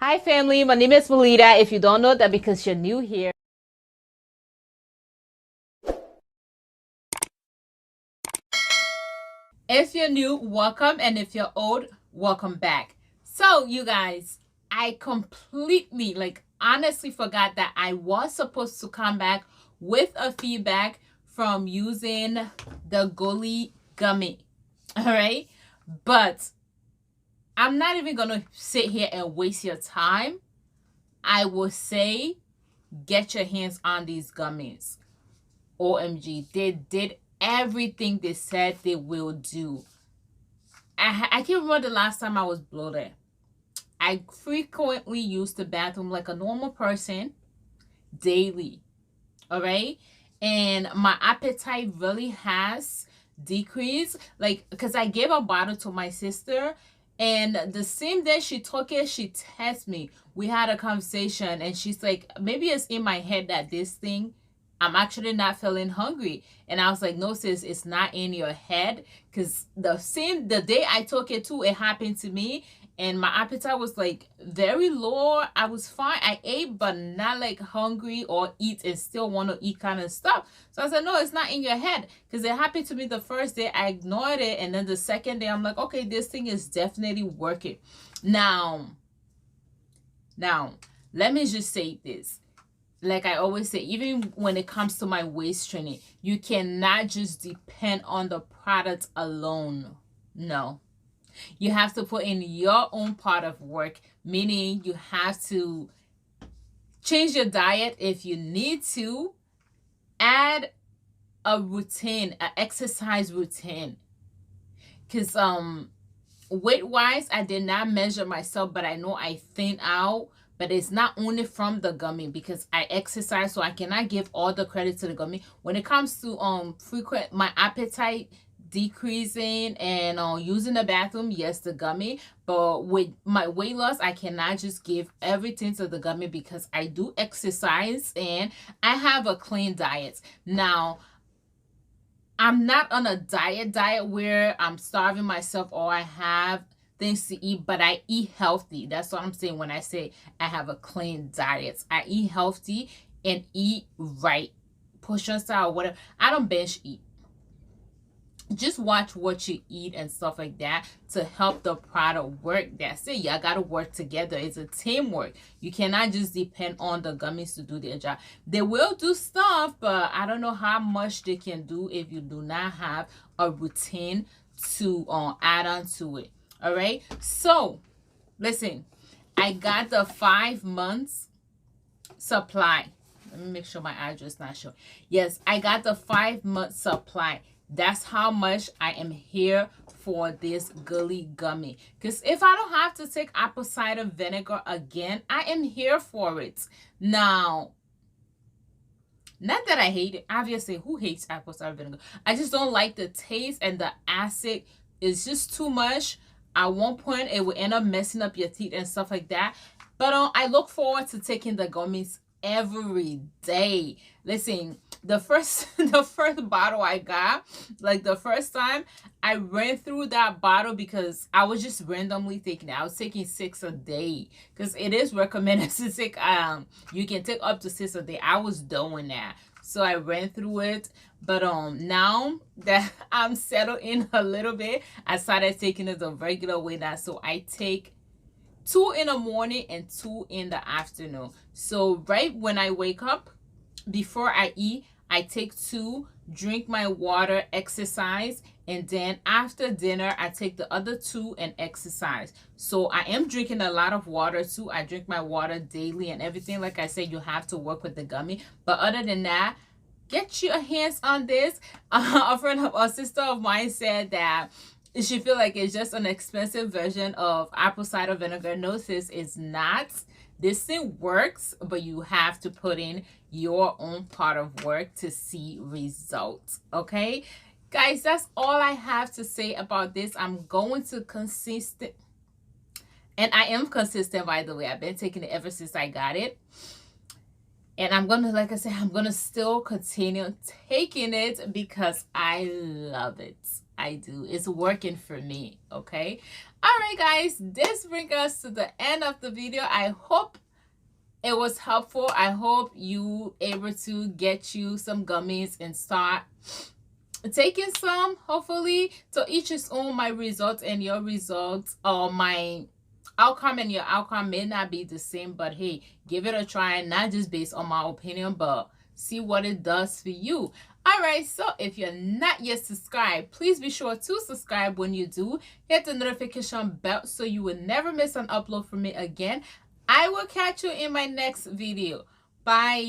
Hi family, my name is Melita. If you don't know that because you're new here. If you're new, welcome, and if you're old, welcome back. So you guys, I completely, honestly forgot that I was supposed to come back with a feedback from using the Goli gummy. All right? But I'm not even going to sit here and waste your time. I will say get your hands on these gummies. OMG, they did everything they said they will do. I can't remember the last time I was bloated. I frequently use the bathroom like a normal person daily. All right. And my appetite really has decreased. Because I gave a bottle to my sister. And the same day she took it, she texted me. We had a conversation. And she's like, maybe it's in my head that this thing, I'm actually not feeling hungry. And I was like, no, sis, it's not in your head. Because the day I took it too, it happened to me. And my appetite was like very low. I was fine. I ate, but not like hungry or eat and still want to eat kind of stuff. So I said, no, it's not in your head. Because it happened to me the first day. I ignored it. And then the second day, I'm like, okay, this thing is definitely working. Now, let me just say this. Like I always say, even when it comes to my waist training, you cannot just depend on the product alone. No. You have to put in your own part of work, meaning you have to change your diet if you need to, add a routine, an exercise routine. Because weight-wise, I did not measure myself, but I know I thinned out. But it's not only from the gummy because I exercise, so I cannot give all the credit to the gummy. When it comes to my appetite decreasing and using the bathroom, yes, the gummy. But with my weight loss, I cannot just give everything to the gummy because I do exercise and I have a clean diet. Now, I'm not on a diet where I'm starving myself or I have things to eat, but I eat healthy. That's what I'm saying when I say I have a clean diet. I eat healthy and eat right. Portion style, whatever. I don't binge eat. Just watch what you eat and stuff like that to help the product work. That's it. Y'all gotta work together. It's a teamwork. You cannot just depend on the gummies to do their job. They will do stuff, but I don't know how much they can do if you do not have a routine to add on to it. All right. So listen, I got the 5 months supply. Let me make sure my address not shown. Yes, I got the 5 month supply. That's how much I am here for this Goli gummy. Because if I don't have to take apple cider vinegar again, I am here for it. Now, not that I hate it. Obviously, who hates apple cider vinegar? I just don't like the taste and the acid. It's just too much. At one point, it will end up messing up your teeth and stuff like that. But I look forward to taking the gummies every day. Listen, the first bottle I got, like the first time I ran through that bottle because I was just randomly taking it. I was taking 6 a day because it is recommended to take you can take up to 6 a day. I was doing that, so I ran through it. But now that I'm settled in a little bit, I started taking it the regular way now. So I take 2 in the morning and 2 in the afternoon. So right when I wake up, before I eat, I take 2, drink my water, exercise, and then after dinner, I take the other 2 and exercise. So I am drinking a lot of water too. I drink my water daily and everything. Like I said, you have to work with the gummy. But other than that, get your hands on this. A sister of mine said that she feel like it's just an expensive version of apple cider vinegar. No, sis, it's not. This thing works, but you have to put in your own part of work to see results. Okay, guys, that's all I have to say about this. I'm going to consistent, and I am consistent, by the way. I've been taking it ever since I got it. And I'm gonna, like I said, I'm gonna still continue taking it because I love it. I do. It's working for me. Okay. Alright guys, this brings us to the end of the video. I hope it was helpful. I hope you able to get you some gummies and start taking some. Hopefully, to each his own. My results and your results, or my outcome and your outcome may not be the same, but hey, give it a try, not just based on my opinion, but see what it does for you. Alright, so if you're not yet subscribed, please be sure to subscribe. When you do, hit the notification bell so you will never miss an upload from me again. I will catch you in my next video. Bye.